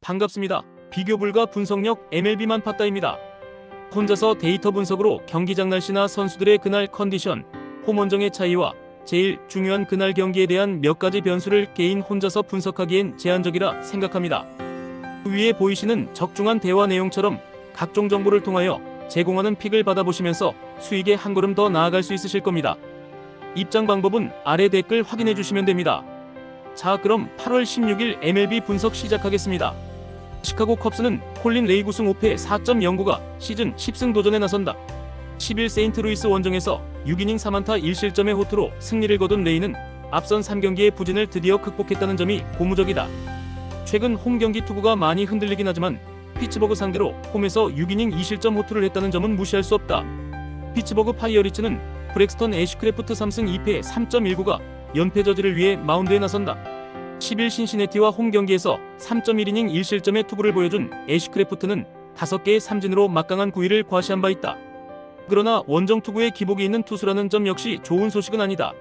반갑습니다. 비교 불가 분석력 MLB만 봤다입니다. 혼자서 데이터 분석으로 경기장 날씨나 선수들의 그날 컨디션, 홈 원정의 차이와 제일 중요한 그날 경기에 대한 몇 가지 변수를 개인 혼자서 분석하기엔 제한적이라 생각합니다. 위에 보이시는 적중한 대화 내용처럼 각종 정보를 통하여 제공하는 픽을 받아보시면서 수익에 한 걸음 더 나아갈 수 있으실 겁니다. 입장 방법은 아래 댓글 확인해 주시면 됩니다. 자, 그럼 8월 16일 MLB 분석 시작하겠습니다. 시카고 컵스는 콜린 레이 우승 5패 4.09가 시즌 10승 도전에 나선다. 10일 세인트루이스 원정에서 6이닝 4안타 1실점의 호투로 승리를 거둔 레이는 앞선 3경기의 부진을 드디어 극복했다는 점이 고무적이다. 최근 홈 경기 투구가 많이 흔들리긴 하지만 피츠버그 상대로 홈에서 6이닝 2실점 호투를 했다는 점은 무시할 수 없다. 피츠버그 파이어리츠는 브렉스턴 애쉬크래프트 3승 2패 3.19가 연패 저지를 위해 마운드에 나선다. 10일 신시내티와 홈 경기에서 3.1이닝 1실점의 투구를 보여준 애쉬크래프트는 5개의 삼진으로 막강한 9위를 과시한 바 있다. 그러나 원정 투구에 기복이 있는 투수라는 점 역시 좋은 소식은 아니다.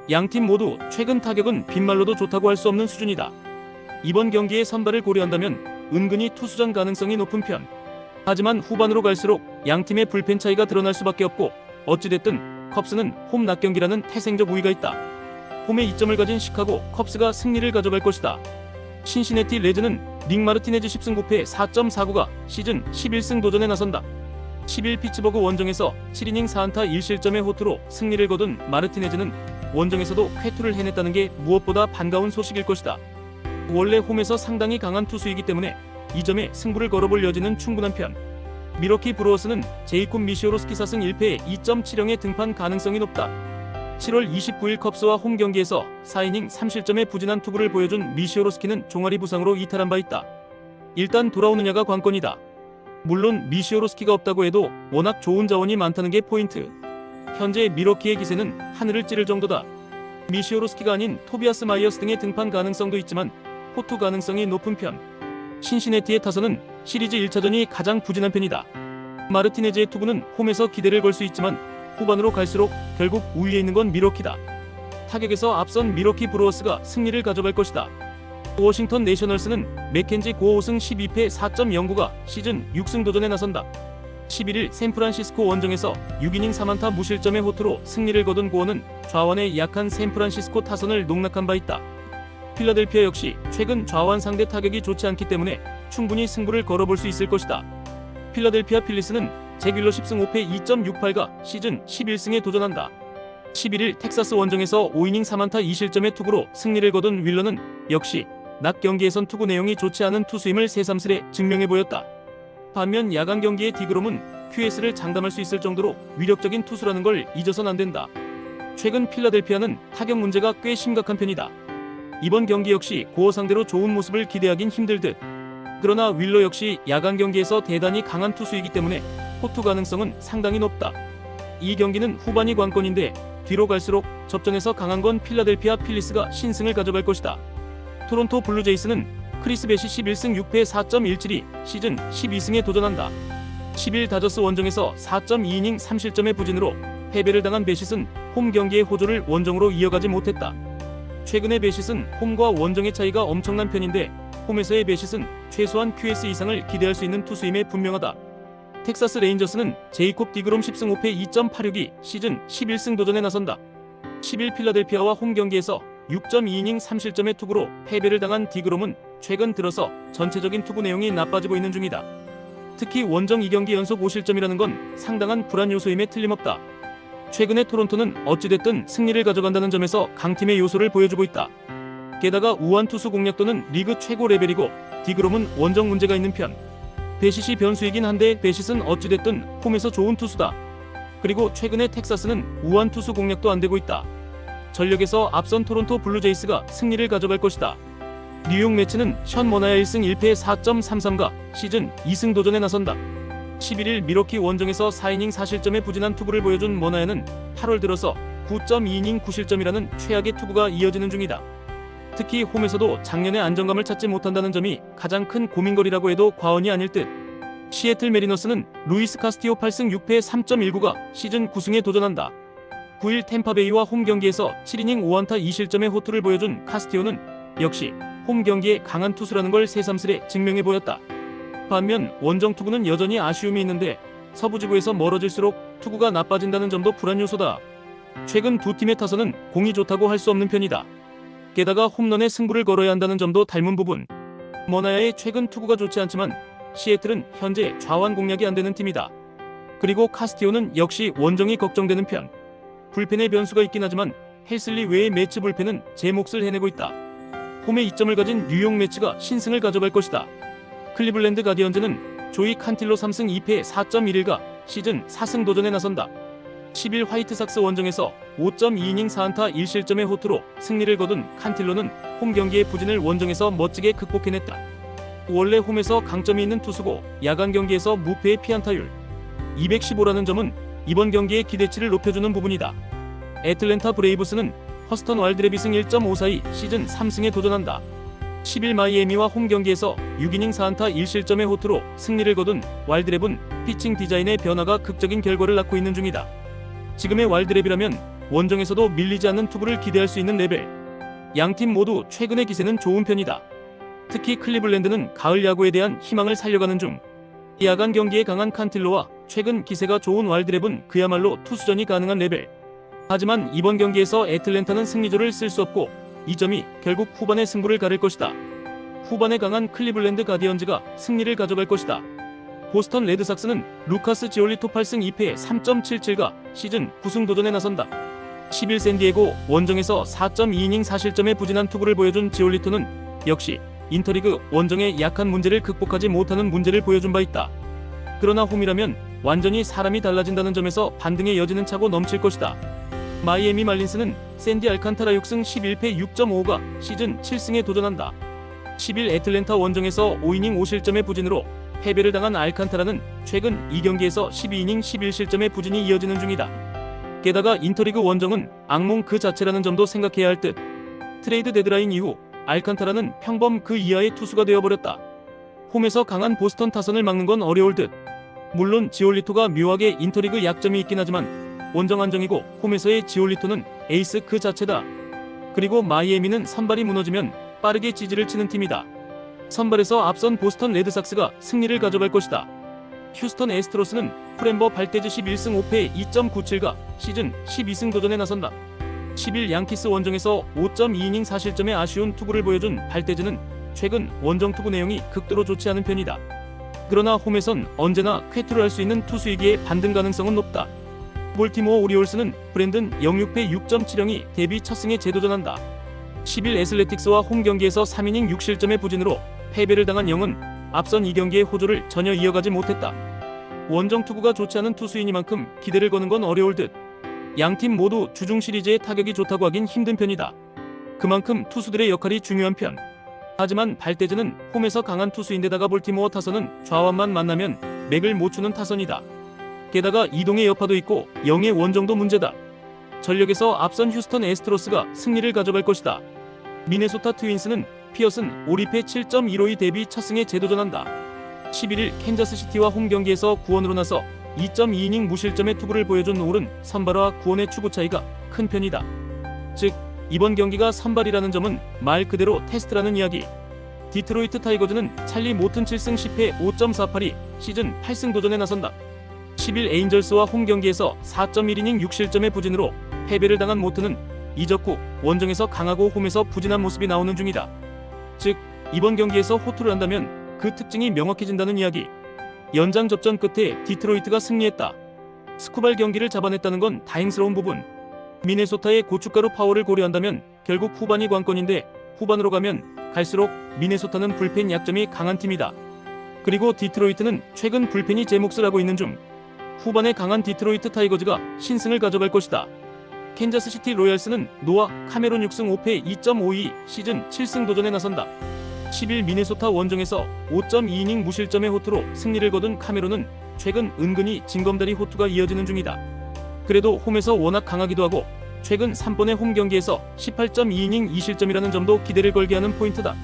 양팀 모두 최근 타격은 빈말로도 좋다고 할 수 없는 수준이다. 이번 경기의 선발을 고려한다면 은근히 투수전 가능성이 높은 편. 하지만 후반으로 갈수록 양팀의 불펜 차이가 드러날 수밖에 없고 어찌됐든 컵스는 홈 낮 경기라는 태생적 우위가 있다. 홈에 이점을 가진 시카고 컵스가 승리를 가져갈 것이다. 신시내티 레즈는 닉 마르티네즈 10승 9패 4.49가 시즌 11승 도전에 나선다. 10일 피츠버그 원정에서 7이닝 4안타 1실점의 호투로 승리를 거둔 마르티네즈는 원정에서도 쾌투를 해냈다는 게 무엇보다 반가운 소식일 것이다. 원래 홈에서 상당히 강한 투수이기 때문에 이 점에 승부를 걸어볼 여지는 충분한 편. 미러키 브루어스는 제이콥 미시오로스키 4승 1패 2.70의 등판 가능성이 높다. 7월 29일 컵스와 홈 경기에서 4이닝 3실점의 부진한 투구를 보여준 미시오로스키는 종아리 부상으로 이탈한 바 있다. 일단 돌아오느냐가 관건이다. 물론 미시오로스키가 없다고 해도 워낙 좋은 자원이 많다는 게 포인트. 현재 미러키의 기세는 하늘을 찌를 정도다. 미시오로스키가 아닌 토비아스 마이어스 등의 등판 가능성도 있지만 호투 가능성이 높은 편. 신시내티의 타선은 시리즈 1차전이 가장 부진한 편이다. 마르티네즈의 투구는 홈에서 기대를 걸 수 있지만 후반으로 갈수록 결국 우위에 있는 건 미러키다. 타격에서 앞선 미러키 브루어스가 승리를 가져갈 것이다. 워싱턴 내셔널스는 맥켄지 고어 5승 12패 4.09가 시즌 6승 도전에 나선다. 11일 샌프란시스코 원정에서 6이닝 3안타 무실점의 호투로 승리를 거둔 고어는 좌완의 약한 샌프란시스코 타선을 농락한 바 있다. 필라델피아 역시 최근 좌완 상대 타격이 좋지 않기 때문에 충분히 승부를 걸어볼 수 있을 것이다. 필라델피아 필리스는 제귤러 10승 5패 2.68가 시즌 11승에 도전한다. 11일 텍사스 원정에서 5이닝 3안타 2실점의 투구로 승리를 거둔 윌러는 역시 낮 경기에선 투구 내용이 좋지 않은 투수임을 새삼스레 증명해 보였다. 반면 야간 경기의 디그롬은 QS를 장담할 수 있을 정도로 위력적인 투수라는 걸 잊어선 안 된다. 최근 필라델피아는 타격 문제가 꽤 심각한 편이다. 이번 경기 역시 고어 상대로 좋은 모습을 기대하긴 힘들 듯. 그러나 윌러 역시 야간 경기에서 대단히 강한 투수이기 때문에 호투 가능성은 상당히 높다. 이 경기는 후반이 관건인데 뒤로 갈수록 접전에서 강한 건 필라델피아 필리스가 신승을 가져갈 것이다. 토론토 블루제이스는 크리스 배시 11승 6패 4.17이 시즌 12승에 도전한다. 10일 다저스 원정에서 4.2이닝 3실점의 부진으로 패배를 당한 배시는 홈 경기의 호조를 원정으로 이어가지 못했다. 최근의 배시는 홈과 원정의 차이가 엄청난 편인데 홈에서의 배시는 최소한 QS 이상을 기대할 수 있는 투수임에 분명하다. 텍사스 레인저스는 제이콥 디그롬 10승 5패 2.86이 시즌 11승 도전에 나선다. 10일 필라델피아와 홈 경기에서 6.2이닝 3실점의 투구로 패배를 당한 디그롬은 최근 들어서 전체적인 투구 내용이 나빠지고 있는 중이다. 특히 원정 2경기 연속 5실점이라는 건 상당한 불안 요소임에 틀림없다. 최근에 토론토는 어찌됐든 승리를 가져간다는 점에서 강팀의 요소를 보여주고 있다. 게다가 우완 투수 공략도는 리그 최고 레벨이고 디그롬은 원정 문제가 있는 편. 배시시 변수이긴 한데 배시는 어찌됐든 홈에서 좋은 투수다. 그리고 최근에 텍사스는 우완 투수 공략도 안되고 있다. 전력에서 앞선 토론토 블루제이스가 승리를 가져갈 것이다. 뉴욕 매츠는 션 모나야 1승 1패 4.33가 시즌 2승 도전에 나선다. 11일 미러키 원정에서 4이닝 4실점의 부진한 투구를 보여준 모나야는 8월 들어서 9.2이닝 9실점이라는 최악의 투구가 이어지는 중이다. 특히 홈에서도 작년의 안정감을 찾지 못한다는 점이 가장 큰 고민거리라고 해도 과언이 아닐 듯. 시애틀 메리너스는 루이스 카스티오 8승 6패 3.19가 시즌 9승에 도전한다. 9일 템파베이와 홈 경기에서 7이닝 5안타 2실점의 호투를 보여준 카스티오는 역시 홈 경기에 강한 투수라는 걸 새삼스레 증명해 보였다. 반면 원정 투구는 여전히 아쉬움이 있는데 서부지구에서 멀어질수록 투구가 나빠진다는 점도 불안 요소다. 최근 두 팀의 타선은 공이 좋다고 할 수 없는 편이다. 게다가 홈런에 승부를 걸어야 한다는 점도 닮은 부분. 머나야의 최근 투구가 좋지 않지만 시애틀은 현재 좌완 공략이 안 되는 팀이다. 그리고 카스티오는 역시 원정이 걱정되는 편. 불펜의 변수가 있긴 하지만 헬슬리 외의 매치 불펜은 제 몫을 해내고 있다. 홈에 이점을 가진 뉴욕 매치가 신승을 가져갈 것이다. 클리블랜드 가디언즈는 조이 칸틸로 3승 2패 4.11가 시즌 4승 도전에 나선다. 10일 화이트삭스 원정에서 5.2이닝 4안타 1실점의 호투로 승리를 거둔 칸틸로는 홈 경기의 부진을 원정에서 멋지게 극복해냈다. 원래 홈에서 강점이 있는 투수고 야간 경기에서 무패의 피안타율 215라는 점은 이번 경기의 기대치를 높여주는 부분이다. 애틀랜타 브레이브스는 허스턴 와일드랩이 1.542 시즌 3승에 도전한다. 10일 마이애미와 홈 경기에서 6이닝 4안타 1실점의 호투로 승리를 거둔 와일드랩은 피칭 디자인의 변화가 극적인 결과를 낳고 있는 중이다. 지금의 와일드랩이라면 원정에서도 밀리지 않는 투구를 기대할 수 있는 레벨. 양팀 모두 최근의 기세는 좋은 편이다. 특히 클리블랜드는 가을 야구에 대한 희망을 살려가는 중. 야간 경기에 강한 칸틸로와 최근 기세가 좋은 와일드랩은 그야말로 투수전이 가능한 레벨. 하지만 이번 경기에서 애틀랜타는 승리조를 쓸 수 없고 이 점이 결국 후반의 승부를 가릴 것이다. 후반에 강한 클리블랜드 가디언즈가 승리를 가져갈 것이다. 보스턴 레드삭스는 루카스 지올리토 8승 2패 3.77가 시즌 9승 도전에 나선다. 10일 샌디에고 원정에서 4.2이닝 4실점의 부진한 투구를 보여준 지올리토는 역시 인터리그 원정의 약한 문제를 극복하지 못하는 문제를 보여준 바 있다. 그러나 홈이라면 완전히 사람이 달라진다는 점에서 반등의 여지는 차고 넘칠 것이다. 마이애미 말린스는 샌디 알칸타라 6승 11패 6.5가 시즌 7승에 도전한다. 10일 애틀랜타 원정에서 5이닝 5실점의 부진으로 패배를 당한 알칸타라는 최근 2경기에서 12이닝 11실점의 부진이 이어지는 중이다. 게다가 인터리그 원정은 악몽 그 자체라는 점도 생각해야 할 듯. 트레이드 데드라인 이후 알칸타라는 평범 그 이하의 투수가 되어버렸다. 홈에서 강한 보스턴 타선을 막는 건 어려울 듯. 물론 지올리토가 묘하게 인터리그 약점이 있긴 하지만 원정 안정이고 홈에서의 지올리토는 에이스 그 자체다. 그리고 마이애미는 선발이 무너지면 빠르게 지지를 치는 팀이다. 선발에서 앞선 보스턴 레드삭스가 승리를 가져갈 것이다. 휴스턴 애스트로스는 프렘버 발테즈 11승 5패 2.97가 시즌 12승 도전에 나선다. 10일 양키스 원정에서 5.2이닝 4실점의 아쉬운 투구를 보여준 발테즈는 최근 원정 투구 내용이 극도로 좋지 않은 편이다. 그러나 홈에선 언제나 쾌투를 할 수 있는 투수이기에 반등 가능성은 높다. 볼티모어 오리올스는 브랜든 06패 6.70이 데뷔 첫 승에 재도전한다. 10일 애슬레틱스와 홈 경기에서 3이닝 6실점의 부진으로 패배를 당한 영은 앞선 2경기의 호조를 전혀 이어가지 못했다. 원정 투구가 좋지 않은 투수이니만큼 기대를 거는 건 어려울 듯. 양팀 모두 주중 시리즈의 타격이 좋다고 하긴 힘든 편이다. 그만큼 투수들의 역할이 중요한 편. 하지만 발테즈는 홈에서 강한 투수인데다가 볼티모어 타선은 좌완만 만나면 맥을 못 추는 타선이다. 게다가 이동의 여파도 있고 영의 원정도 문제다. 전력에서 앞선 휴스턴 애스트로스가 승리를 가져갈 것이다. 미네소타 트윈스는 피어슨 5리패 7.152 데뷔 첫 승에 재도전한다. 11일 캔자스시티와 홈 경기에서 구원으로 나서 2.2이닝 무실점의 투구를 보여준 올은 선발과 구원의 추구 차이가 큰 편이다. 즉 이번 경기가 선발이라는 점은 말 그대로 테스트라는 이야기. 디트로이트 타이거즈는 찰리 모튼 7승 10패 5.48이 시즌 8승 도전에 나선다. 10일 에인절스와 홈 경기에서 4.1이닝 6실점의 부진으로 패배를 당한 모튼은 이적 후 원정에서 강하고 홈에서 부진한 모습이 나오는 중이다. 즉 이번 경기에서 호투를 한다면 그 특징이 명확해진다는 이야기. 연장 접전 끝에 디트로이트가 승리했다. 스쿠발 경기를 잡아냈다는 건 다행스러운 부분. 미네소타의 고춧가루 파워를 고려한다면 결국 후반이 관건인데 후반으로 가면 갈수록 미네소타는 불펜 약점이 강한 팀이다. 그리고 디트로이트는 최근 불펜이 제 몫을 하고 있는 중. 후반에 강한 디트로이트 타이거즈가 신승을 가져갈 것이다. 캔자스시티 로얄스는 노아 카메론 6승 5패 2.52 시즌 7승 도전에 나선다. 10일 미네소타 원정에서 5.2이닝 무실점의 호투로 승리를 거둔 카메론은 최근 은근히 징검다리 호투가 이어지는 중이다. 그래도 홈에서 워낙 강하기도 하고 최근 3번의 홈 경기에서 18.2이닝 2실점이라는 점도 기대를 걸게 하는 포인트다.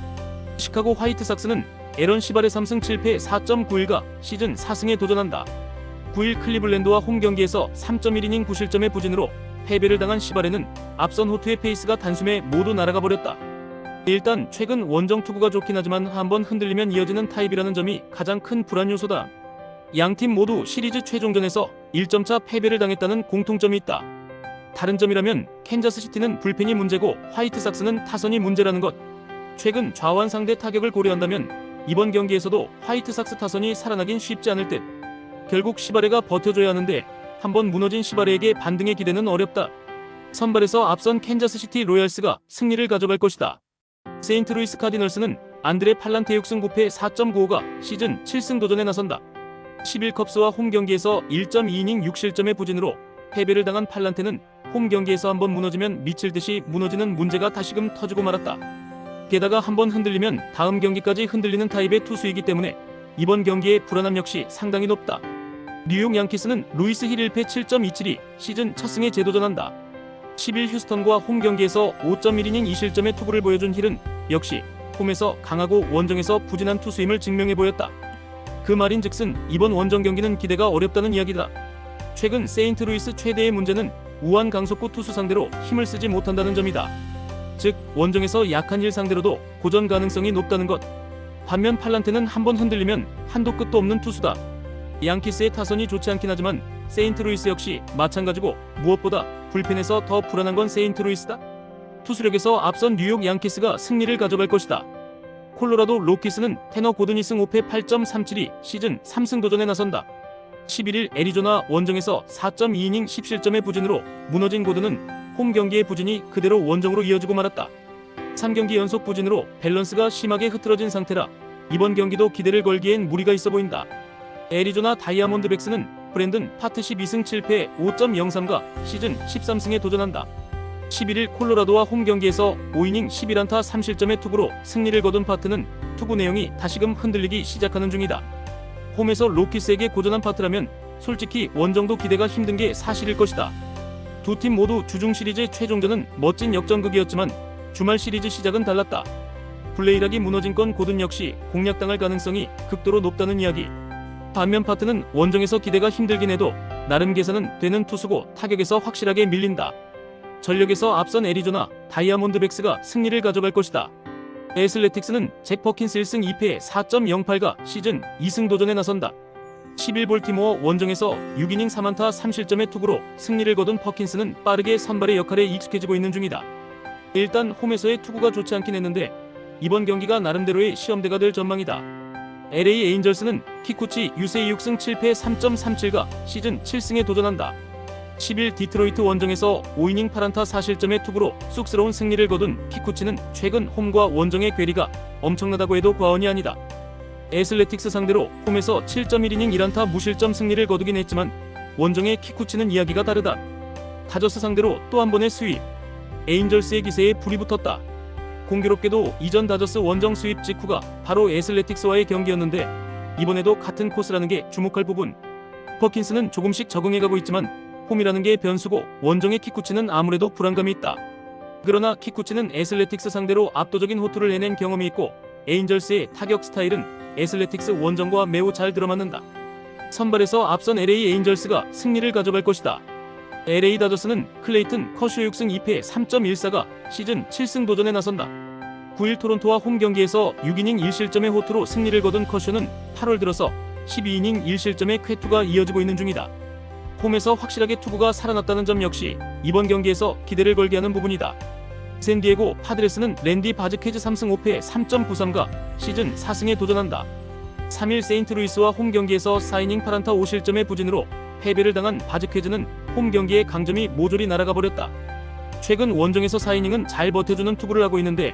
시카고 화이트삭스는 에런 시발의 3승 7패 4.91가 시즌 4승에 도전한다. 9일 클리블랜드와 홈 경기에서 3.1이닝 9실점의 부진으로 패배를 당한 시발에는 앞선 호투의 페이스가 단숨에 모두 날아가 버렸다. 일단 최근 원정 투구가 좋긴 하지만 한번 흔들리면 이어지는 타입이라는 점이 가장 큰 불안 요소다. 양팀 모두 시리즈 최종전에서 1점차 패배를 당했다는 공통점이 있다. 다른 점이라면 캔자스시티는 불펜이 문제고 화이트삭스는 타선이 문제라는 것. 최근 좌완 상대 타격을 고려한다면 이번 경기에서도 화이트삭스 타선이 살아나긴 쉽지 않을 듯. 결국 시바레가 버텨줘야 하는데 한번 무너진 시바레에게 반등의 기대는 어렵다. 선발에서 앞선 캔자스시티 로얄스가 승리를 가져갈 것이다. 세인트루이스 카디널스는 안드레 팔란테 6승 9패 4.95가 시즌 7승 도전에 나선다. 11컵스와 홈 경기에서 1.2이닝 6실점의 부진으로 패배를 당한 팔란테는 홈 경기에서 한번 무너지면 미칠 듯이 무너지는 문제가 다시금 터지고 말았다. 게다가 한번 흔들리면 다음 경기까지 흔들리는 타입의 투수이기 때문에 이번 경기의 불안함 역시 상당히 높다. 뉴욕 양키스는 루이스 힐 1패 7.27이 시즌 첫 승에 재도전한다. 10일 휴스턴과 홈 경기에서 5.1이닝 2실점의 투구를 보여준 힐은 역시 홈에서 강하고 원정에서 부진한 투수임을 증명해 보였다. 그 말인즉슨 이번 원정 경기는 기대가 어렵다는 이야기다. 최근 세인트루이스 최대의 문제는 우한 강속구 투수 상대로 힘을 쓰지 못한다는 점이다. 즉 원정에서 약한 힐 상대로도 고전 가능성이 높다는 것. 반면 팔란테는 한번 흔들리면 한도 끝도 없는 투수다. 양키스의 타선이 좋지 않긴 하지만 세인트루이스 역시 마찬가지고 무엇보다 불펜에서 더 불안한 건 세인트루이스다. 투수력에서 앞선 뉴욕 양키스가 승리를 가져갈 것이다. 콜로라도 로키스는 테너 고든이 승 5패 8.37이 시즌 3승 도전에 나선다. 11일 애리조나 원정에서 4.2이닝 10실점의 부진으로 무너진 고든은 홈 경기의 부진이 그대로 원정으로 이어지고 말았다. 3경기 연속 부진으로 밸런스가 심하게 흐트러진 상태라 이번 경기도 기대를 걸기엔 무리가 있어 보인다. 애리조나 다이아몬드백스는 브랜든 파트 12승 7패 5.03가 시즌 13승에 도전한다. 11일 콜로라도와 홈 경기에서 5이닝 11안타 3실점의 투구로 승리를 거둔 파트는 투구 내용이 다시금 흔들리기 시작하는 중이다. 홈에서 로키스에게 고전한 파트라면 솔직히 원정도 기대가 힘든 게 사실일 것이다. 두 팀 모두 주중 시리즈 최종전은 멋진 역전극이었지만 주말 시리즈 시작은 달랐다. 블레이락이 무너진 건 고든 역시 공략당할 가능성이 극도로 높다는 이야기. 반면 파트는 원정에서 기대가 힘들긴 해도 나름 계산은 되는 투수고 타격에서 확실하게 밀린다. 전력에서 앞선 애리조나 다이아몬드백스가 승리를 가져갈 것이다. 애슬레틱스는 잭 퍼킨스 1승 2패 4.08가 시즌 2승 도전에 나선다. 11 볼티모어 원정에서 6이닝 3안타 3실점의 투구로 승리를 거둔 퍼킨스는 빠르게 선발의 역할에 익숙해지고 있는 중이다. 일단 홈에서의 투구가 좋지 않긴 했는데 이번 경기가 나름대로의 시험대가 될 전망이다. LA 에인절스는 키쿠치 유세이 6승 7패 3.37가 시즌 7승에 도전한다. 10일 디트로이트 원정에서 5이닝 8안타 4실점의 투구로 쑥스러운 승리를 거둔 키쿠치는 최근 홈과 원정의 괴리가 엄청나다고 해도 과언이 아니다. 애슬레틱스 상대로 홈에서 7.1이닝 1안타 무실점 승리를 거두긴 했지만 원정의 키쿠치는 이야기가 다르다. 다저스 상대로 또 한 번의 스윕. 에인절스의 기세에 불이 붙었다. 공교롭게도 이전 다저스 원정 스윕 직후가 바로 애슬레틱스와의 경기였는데 이번에도 같은 코스라는 게 주목할 부분. 퍼킨스는 조금씩 적응해가고 있지만 홈이라는 게 변수고 원정의 키쿠치는 아무래도 불안감이 있다. 그러나 키쿠치는 애슬레틱스 상대로 압도적인 호투를 해낸 경험이 있고 에인절스의 타격 스타일은 애슬레틱스 원정과 매우 잘 들어맞는다. 선발에서 앞선 LA 에인절스가 승리를 가져갈 것이다. LA 다저스는 클레이튼 커쇼 6승 2패 3.14가 시즌 7승 도전에 나선다. 9일 토론토와 홈 경기에서 6이닝 1실점의 호투로 승리를 거둔 커쇼는 8월 들어서 12이닝 1실점의 쾌투가 이어지고 있는 중이다. 홈에서 확실하게 투구가 살아났다는 점 역시 이번 경기에서 기대를 걸게 하는 부분이다. 샌디에고 파드레스는 랜디 바즈케즈 3승 5패 3.93가 시즌 4승에 도전한다. 3일 세인트루이스와 홈 경기에서 4이닝 8안타 5실점의 부진으로 패배를 당한 바즈케즈는 홈 경기의 강점이 모조리 날아가 버렸다. 최근 원정에서 4이닝은 잘 버텨주는 투구를 하고 있는데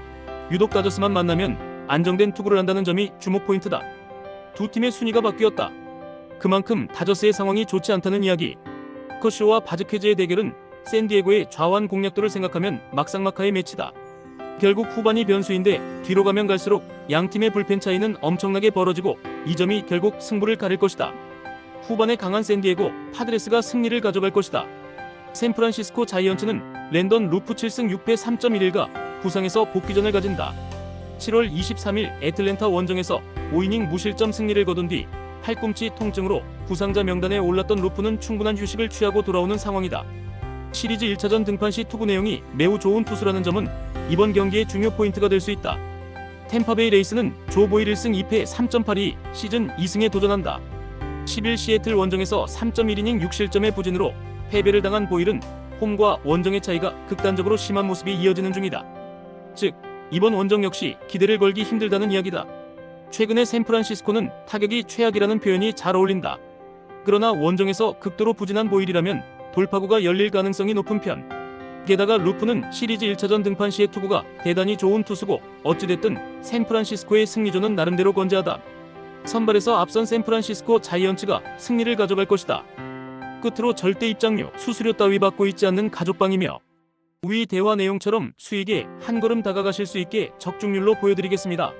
유독 다저스만 만나면 안정된 투구를 한다는 점이 주목 포인트다. 두 팀의 순위가 바뀌었다. 그만큼 다저스의 상황이 좋지 않다는 이야기. 커쇼와 바즈케즈의 대결은 샌디에고의 좌완 공략도를 생각하면 막상막하의 매치다. 결국 후반이 변수인데 뒤로 가면 갈수록 양팀의 불펜 차이는 엄청나게 벌어지고 이 점이 결국 승부를 가릴 것이다. 후반에 강한 샌디에고 파드레스가 승리를 가져갈 것이다. 샌프란시스코 자이언츠는 랜던 루프 7승 6패 3.11가 부상에서 복귀전을 가진다. 7월 23일 애틀랜타 원정에서 5이닝 무실점 승리를 거둔 뒤 팔꿈치 통증으로 부상자 명단에 올랐던 루프는 충분한 휴식을 취하고 돌아오는 상황이다. 시리즈 1차전 등판 시 투구 내용이 매우 좋은 투수라는 점은 이번 경기의 중요 포인트가 될 수 있다. 템파베이 레이스는 조 보일 1승 2패 3.82 시즌 2승에 도전한다. 10일 시애틀 원정에서 3.1이닝 6실점의 부진으로 패배를 당한 보일은 홈과 원정의 차이가 극단적으로 심한 모습이 이어지는 중이다. 즉, 이번 원정 역시 기대를 걸기 힘들다는 이야기다. 최근에 샌프란시스코는 타격이 최악이라는 표현이 잘 어울린다. 그러나 원정에서 극도로 부진한 보일이라면 돌파구가 열릴 가능성이 높은 편. 게다가 루프는 시리즈 1차전 등판 시의 투구가 대단히 좋은 투수고 어찌됐든 샌프란시스코의 승리조는 나름대로 건재하다. 선발에서 앞선 샌프란시스코 자이언츠가 승리를 가져갈 것이다. 끝으로 절대 입장료, 수수료 따위 받고 있지 않는 가족방이며 위 대화 내용처럼 수익에 한 걸음 다가가실 수 있게 적중률로 보여드리겠습니다.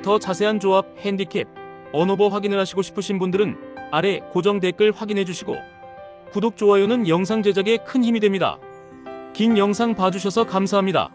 더 자세한 조합, 핸디캡, 언오버 확인을 하시고 싶으신 분들은 아래 고정 댓글 확인해 주시고 구독, 좋아요는 영상 제작에 큰 힘이 됩니다. 긴 영상 봐주셔서 감사합니다.